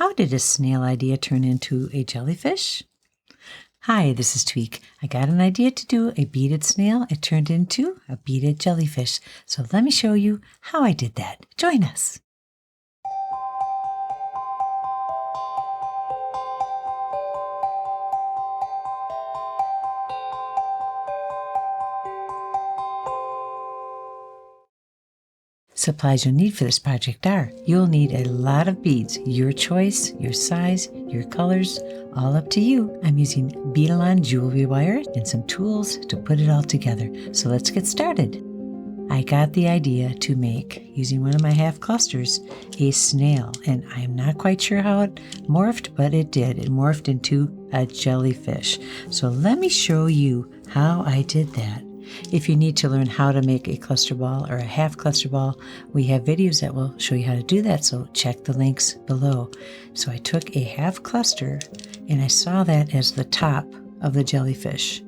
How did a snail idea turn into a jellyfish? Hi, this is Tweek. I got an idea to do a beaded snail. It turned into a beaded jellyfish. So let me show you how I did that. Join us. Supplies you'll need for this project are: you'll need a lot of beads, your choice, your size, your colors, all up to you. I'm using Beading jewelry wire and some tools to put it all together. So let's get started. I got the idea to make, using one of my half clusters, a snail, and I'm not quite sure how it morphed, but it did. It morphed into a jellyfish. So let me show you how I did that. If you need to learn how to make a cluster ball or a half cluster ball, we have videos that will show you how to do that, so check the links below. So I took a half cluster and I saw that as the top of the jellyfish.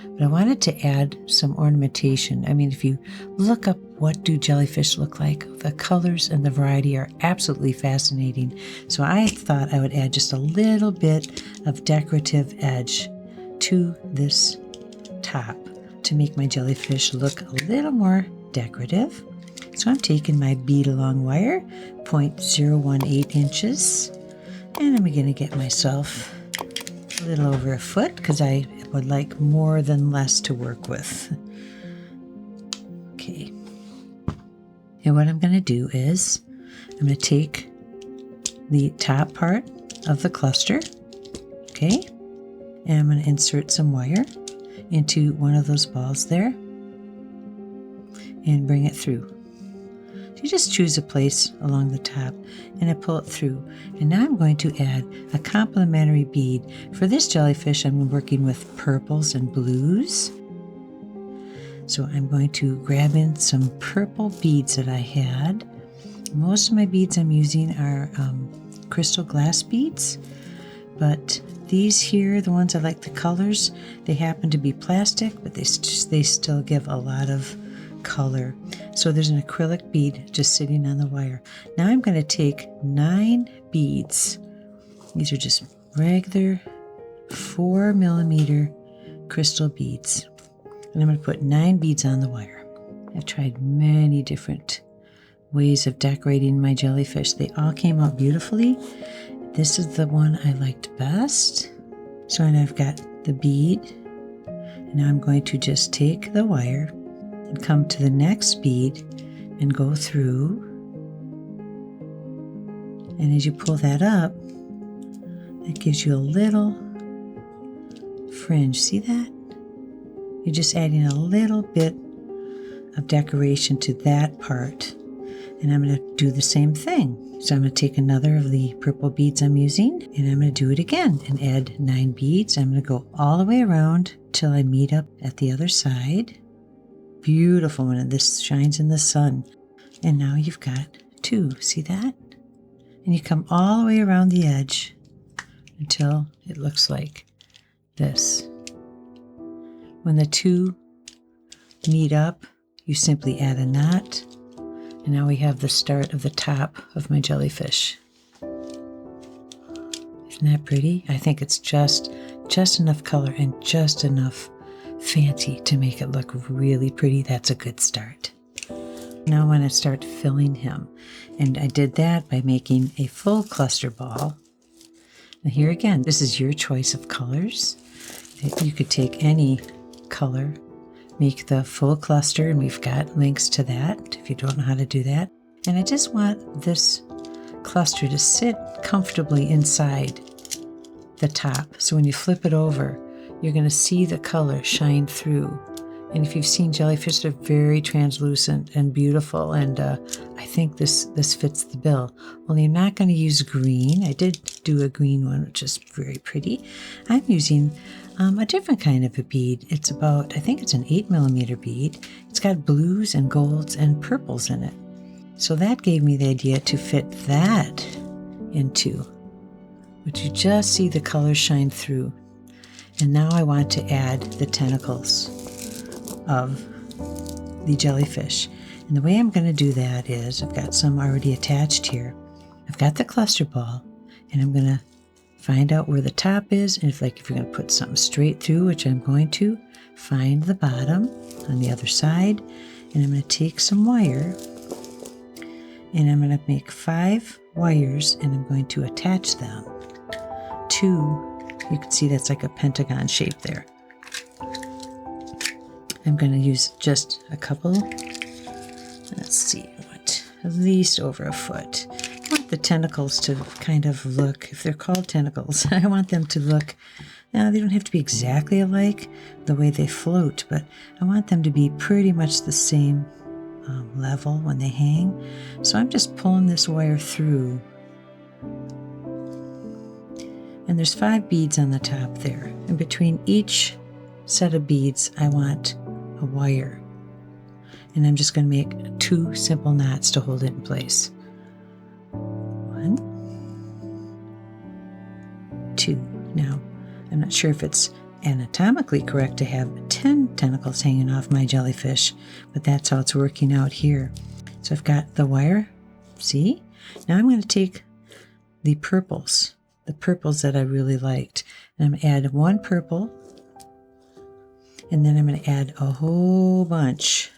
But I wanted to add some ornamentation. I mean, if you look up what do jellyfish look like, the colors and the variety are absolutely fascinating. So I thought I would add just a little bit of decorative edge to this top to make my jellyfish look a little more decorative. So I'm taking my bead along wire, 0.018 inches, and I'm going to get myself a little over a foot because I would like more than less to work with. Okay. And what I'm going to do is I'm going to take the top part of the cluster, okay, and I'm going to insert some wire into one of those balls there and bring it through. So you just choose a place along the top and I pull it through. And now I'm going to add a complementary bead. For this jellyfish, I'm working with purples and blues. So I'm going to grab in some purple beads that I had. Most of my beads I'm using are crystal glass beads, but these here, the ones I like the colors, they happen to be plastic, but they still give a lot of color. So there's an acrylic bead just sitting on the wire. Now I'm going to take 9 beads. These are just regular 4mm crystal beads. And I'm going to put 9 beads on the wire. I've tried many different ways of decorating my jellyfish. They all came out beautifully. This is the one I liked best. So and I've got the bead. And now I'm going to just take the wire and come to the next bead and go through. And as you pull that up, it gives you a little fringe. See that? You're just adding a little bit of decoration to that part. And I'm going to do the same thing. So I'm going to take another of the purple beads I'm using, and I'm going to do it again and add 9 beads. I'm going to go all the way around till I meet up at the other side. Beautiful when this shines in the sun. And now you've got 2. See that? And you come all the way around the edge until it looks like this. When the 2 meet up, you simply add a knot. And now we have the start of the top of my jellyfish. Isn't that pretty? I think it's just enough color and just enough fancy to make it look really pretty. That's a good start. Now I want to start filling him. And I did that by making a full cluster ball. And here again, this is your choice of colors. You could take any color, make the full cluster, and we've got links to that if you don't know how to do that. And I just want this cluster to sit comfortably inside the top. So when you flip it over, you're going to see the color shine through. And if you've seen jellyfish, they're very translucent and beautiful. And I think this fits the bill. Only I'm not going to use green. I did do a green one, which is very pretty. I'm using a different kind of a bead. It's about, I think it's an 8mm bead. It's got blues and golds and purples in it. So that gave me the idea to fit that into, but you just see the colors shine through. And now I want to add the tentacles of the jellyfish. And the way I'm going to do that is, I've got some already attached here. I've got the cluster ball, And I'm going to find out where the top is. And if you're going to put something straight through, which I'm going to, find the bottom on the other side. And I'm going to take some wire and I'm going to make 5 wires and I'm going to attach them to, you can see that's like a pentagon shape there. I'm going to use just a couple, let's see, what, at least over a foot. I want the tentacles to kind of look, if they're called tentacles, I want them to look, now they don't have to be exactly alike the way they float, but I want them to be pretty much the same level when they hang. So I'm just pulling this wire through. And there's 5 beads on the top there. And between each set of beads, I want a wire. And I'm just going to make 2 simple knots to hold it in place. 1, 2. Now, I'm not sure if it's anatomically correct to have 10 tentacles hanging off my jellyfish, but that's how it's working out here. So I've got the wire, see? Now I'm going to take the purples that I really liked, and I'm going to add 1 purple, and then I'm going to add a whole bunch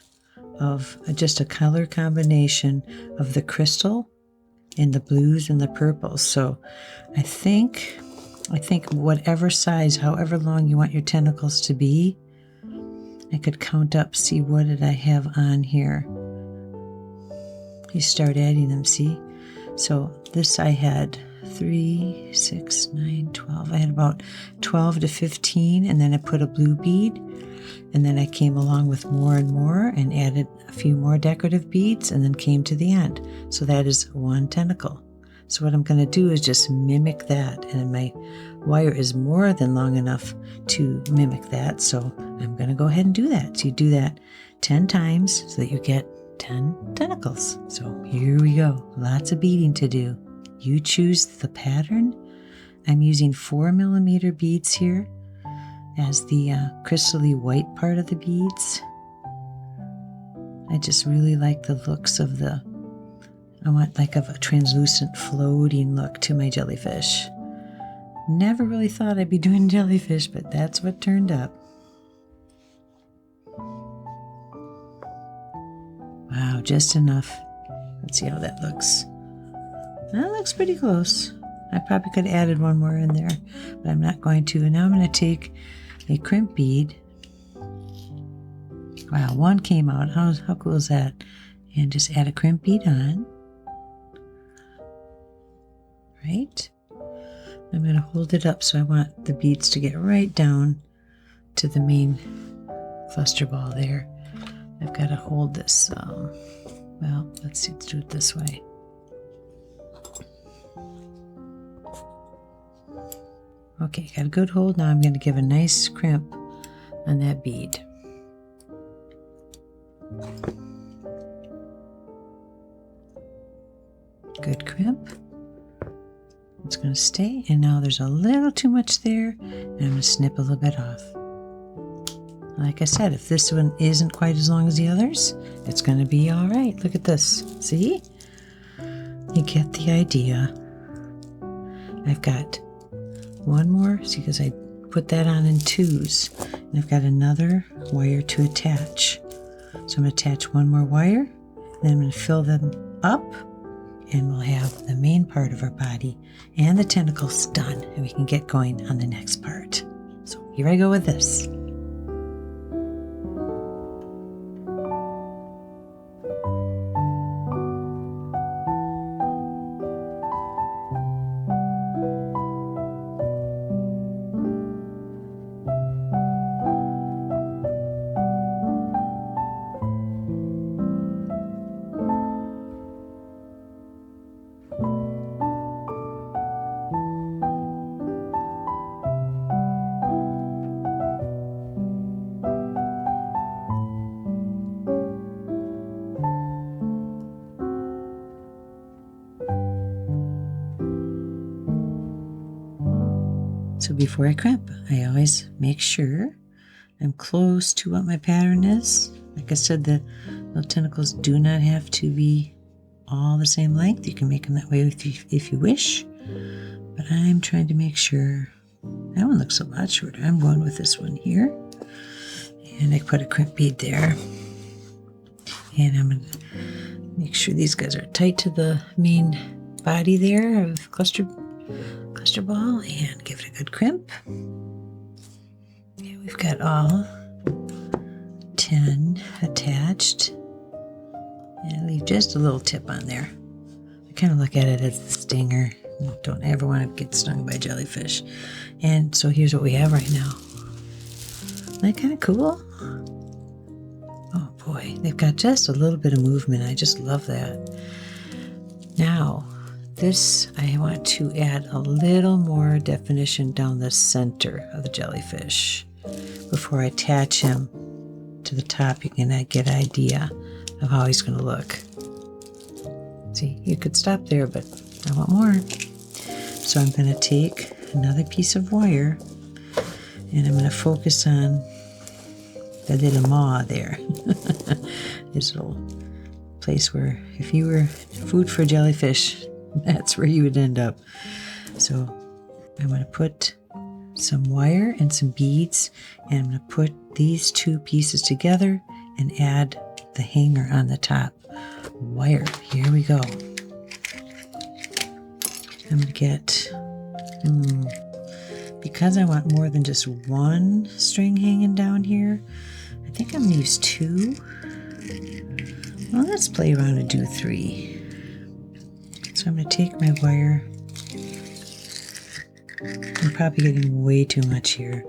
of just a color combination of the crystal and the blues and the purples. So I think whatever size, however long you want your tentacles to be, I could count up, see what did I have on here. You start adding them, see? So this I had 3, 6, 9, 12. I had about 12 to 15, and then I put a blue bead, and then I came along with more and more and added a few more decorative beads, and then came to the end. So that is 1 tentacle. So what I'm going to do is just mimic that, and my wire is more than long enough to mimic that, so I'm going to go ahead and do that. So you do that 10 times so that you get 10 tentacles. So here we go. Lots of beading to do. You choose the pattern. I'm using 4mm beads here as the crystally white part of the beads. I just really like the looks of I want like of a translucent floating look to my jellyfish. Never really thought I'd be doing jellyfish, but that's what turned up. Wow, just enough. Let's see how that looks. That looks pretty close. I probably could have added 1 more in there, but I'm not going to. And now I'm going to take a crimp bead. Wow, 1 came out. How cool is that? And just add a crimp bead on. Right? I'm going to hold it up so I want the beads to get right down to the main cluster ball there. I've got to hold this, well, let's do it this way. Okay, got a good hold. Now I'm going to give a nice crimp on that bead. Good crimp. It's going to stay, and now there's a little too much there, and I'm going to snip a little bit off. Like I said, if this one isn't quite as long as the others, it's going to be all right. Look at this. See? You get the idea. I've got 1 more, see, because I put that on in 2s, and I've got another wire to attach. So I'm going to attach 1 more wire, and then I'm going to fill them up, and we'll have the main part of our body and the tentacles done, and we can get going on the next part. So here I go with this. So before I crimp, I always make sure I'm close to what my pattern is. Like I said, the little tentacles do not have to be all the same length. You can make them that way if you wish. I'm trying to make sure. That one looks a lot shorter. I'm going with this one here. And I put a crimp bead there. And I'm going to make sure these guys are tight to the main body there of cluster ball, and give it a good crimp. Okay, we've got all 10 attached. And leave just a little tip on there. I kind of look at it as the stinger. Don't ever want to get stung by jellyfish. And so here's what we have right now. Isn't that kind of cool? Oh boy, they've got just a little bit of movement. I just love that. Now, this, I want to add a little more definition down the center of the jellyfish. Before I attach him to the top, you can get an idea of how he's going to look. See, you could stop there, but I want more. So I'm going to take another piece of wire, and I'm going to focus on the little maw there. This little place where if you were food for jellyfish, that's where you would end up. So I'm going to put some wire and some beads, and I'm going to put these two pieces together and add the hanger on the top. Wire. Here we go. I'm going to get, because I want more than just one string hanging down here, I think I'm going to use 2. Well, let's play around and do 3. So I'm going to take my wire. I'm probably getting way too much here.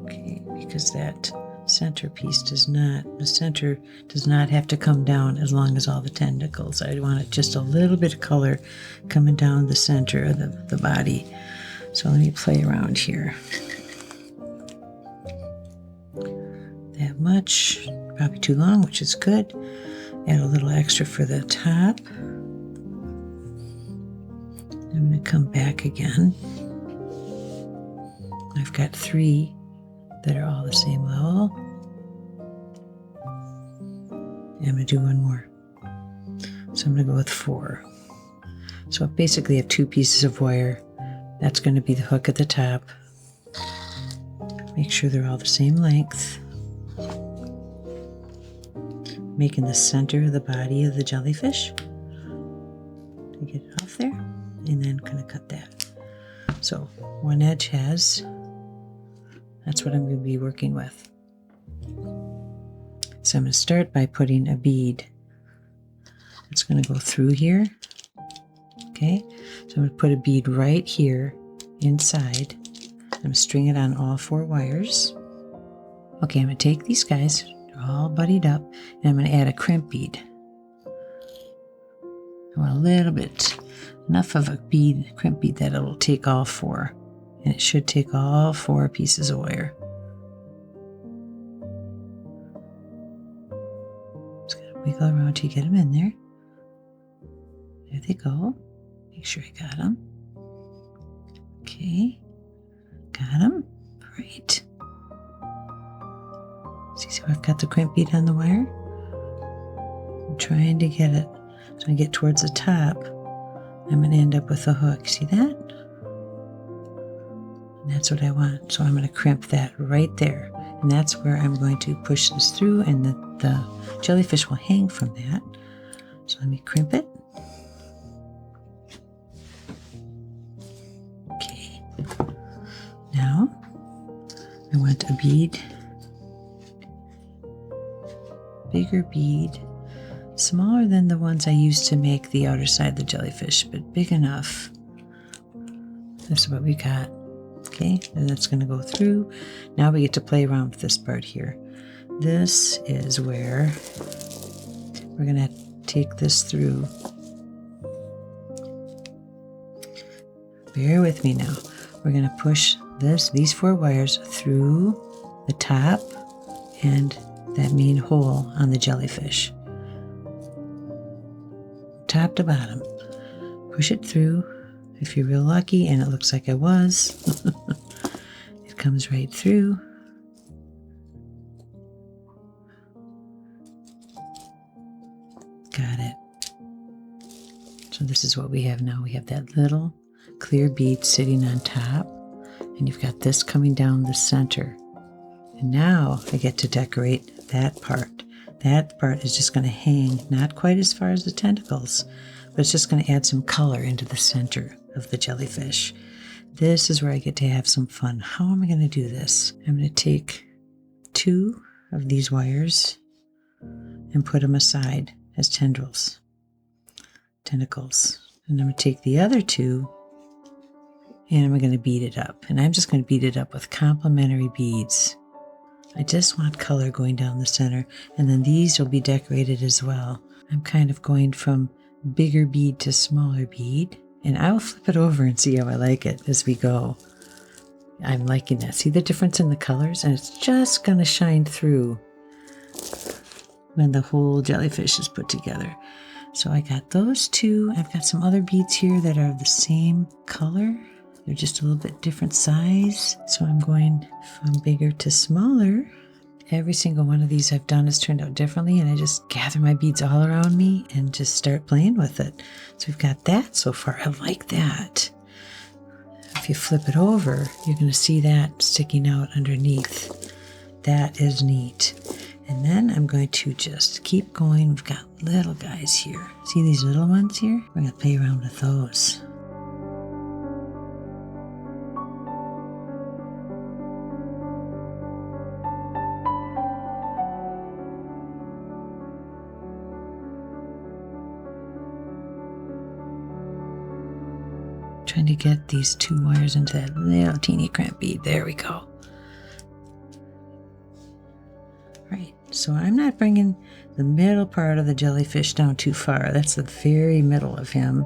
Okay, because that centerpiece does not have to come down as long as all the tentacles. I want it just a little bit of color coming down the center of the body. So let me play around here. That much, probably too long, which is good. Add a little extra for the top. I'm going to come back again. I've got 3 that are all the same level. And I'm going to do one more. So I'm going to go with 4. So I basically have 2 pieces of wire. That's going to be the hook at the top. Make sure they're all the same length. Making the center of the body of the jellyfish. To get it off there. And then kind of cut that. So one edge has, that's what I'm going to be working with. So I'm going to start by putting a bead. It's going to go through here. Okay, so I'm going to put a bead right here inside. I'm going to string it on all 4 wires. Okay, I'm going to take these guys, they're all buddied up, and I'm going to add a crimp bead. I want a little bit, enough of a bead, crimp bead that it'll take all 4. And it should take all 4 pieces of wire. Just gotta wiggle around till you get them in there. There they go. Make sure I got them. Okay. Got them. Right. See how I've got the crimp bead on the wire? I'm trying to get it. So I get towards the top. I'm going to end up with a hook. See that? And that's what I want. So I'm going to crimp that right there. And that's where I'm going to push this through, and the jellyfish will hang from that. So let me crimp it. Okay. Now I want a bead. Bigger bead. Smaller than the ones I used to make the outer side of the jellyfish, but big enough. That's what we got. Okay, and that's going to go through. Now we get to play around with this part here. This is where we're going to take this through. Bear with me now. We're going to push these 4 wires through the top and that main hole on the jellyfish. Top to bottom. Push it through. If you're real lucky, and it looks like I was, it comes right through. Got it. So this is what we have now. We have that little clear bead sitting on top, and you've got this coming down the center. And now I get to decorate that part. That part is just going to hang, not quite as far as the tentacles, but it's just going to add some color into the center of the jellyfish. This is where I get to have some fun. How am I going to do this? I'm going to take 2 of these wires and put them aside as tentacles. And I'm going to take the other 2 and I'm going to bead it up. And I'm just going to bead it up with complementary beads. I just want color going down the center, and then these will be decorated as well. I'm kind of going from bigger bead to smaller bead, and I will flip it over and see how I like it as we go. I'm liking that. See the difference in the colors? And it's just going to shine through when the whole jellyfish is put together. So I got those 2. I've got some other beads here that are the same color. They're just a little bit different size. So I'm going from bigger to smaller. Every single one of these I've done has turned out differently, and I just gather my beads all around me and just start playing with it. So we've got that so far. I like that. If you flip it over, you're going to see that sticking out underneath. That is neat. And then I'm going to just keep going. We've got little guys here. See these little ones here? We're going to play around with those. Trying to get these 2 wires into that little teeny cramp bead. There we go. Right, so I'm not bringing the middle part of the jellyfish down too far. That's the very middle of him.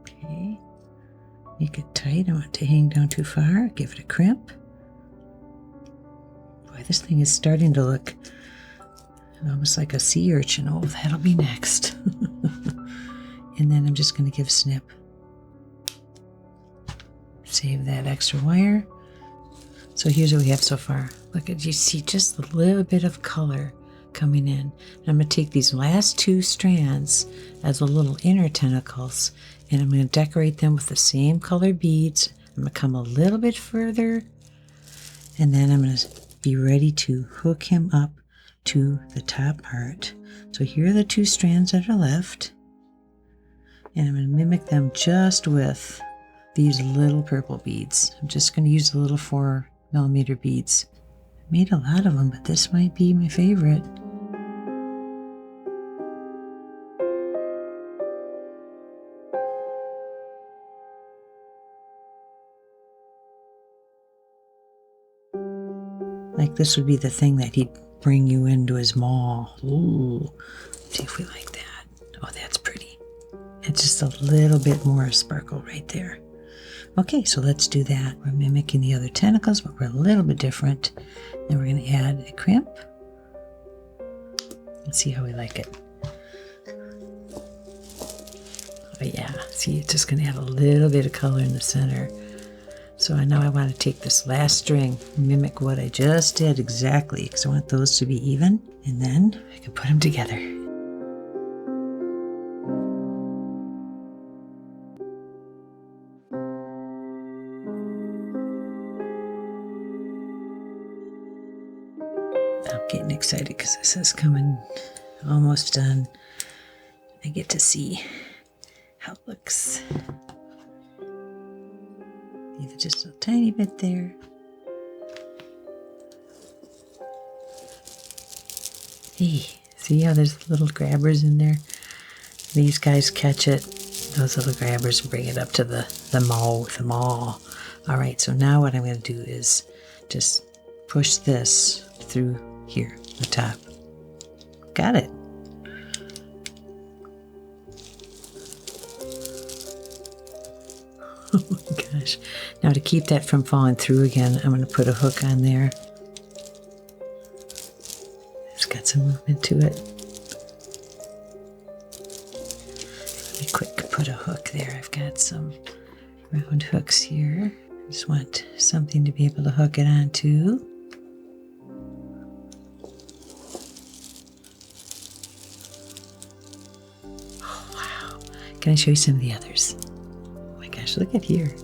Okay, make it tight. I don't want it to hang down too far. Give it a crimp. Boy, this thing is starting to look almost like a sea urchin. Oh, that'll be next. And then I'm just going to give snip. Save that extra wire. So here's what we have so far. Look at, you see just a little bit of color coming in. And I'm going to take these last 2 strands as the little inner tentacles, and I'm going to decorate them with the same color beads. I'm going to come a little bit further, and then I'm going to be ready to hook him up to the top part. So here are the 2 strands that are left, and I'm going to mimic them just with these little purple beads. I'm just going to use the little 4mm beads. I made a lot of them, but this might be my favorite. Like this would be the thing that he'd bring you into his maw. Ooh, see if we like that. Oh, that's pretty. It's just a little bit more sparkle right there. Okay, so let's do that. We're mimicking the other tentacles, but we're a little bit different. Then we're going to add a crimp. Let's see how we like it. Oh yeah, see, it's just going to add a little bit of color in the center. So now I want to take this last string, mimic what I just did exactly, because I want those to be even, and then I can put them together. I'm getting excited because this is coming almost done. I get to see how it looks. Leave just a tiny bit there. Hey, see how there's little grabbers in there? These guys catch it, those little grabbers, and bring it up to the maw. All right, so now what I'm going to do is just push this through here, the top. Got it. Oh my gosh. Now to keep that from falling through again, I'm going to put a hook on there. It's got some movement to it. Let me quick put a hook there. I've got some round hooks here. I just want something to be able to hook it onto. Can I show you some of the others? Oh my gosh, look at here.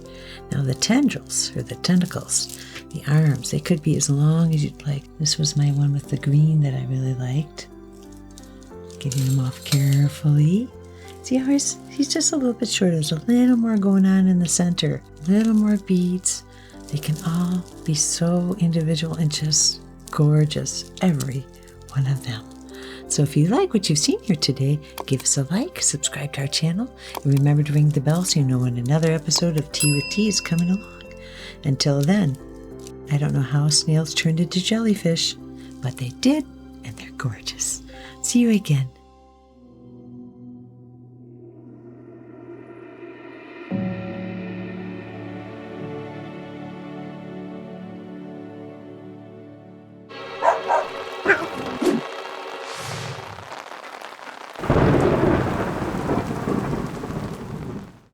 Now the tendrils, or the tentacles, the arms, they could be as long as you'd like. This was my one with the green that I really liked. Getting them off carefully. See how he's just a little bit shorter. There's a little more going on in the center. A little more beads. They can all be so individual and just gorgeous, every one of them. So if you like what you've seen here today, give us a like, subscribe to our channel, and remember to ring the bell so you know when another episode of Tea with Tea is coming along. Until then, I don't know how snails turned into jellyfish, but they did, and they're gorgeous. See you again.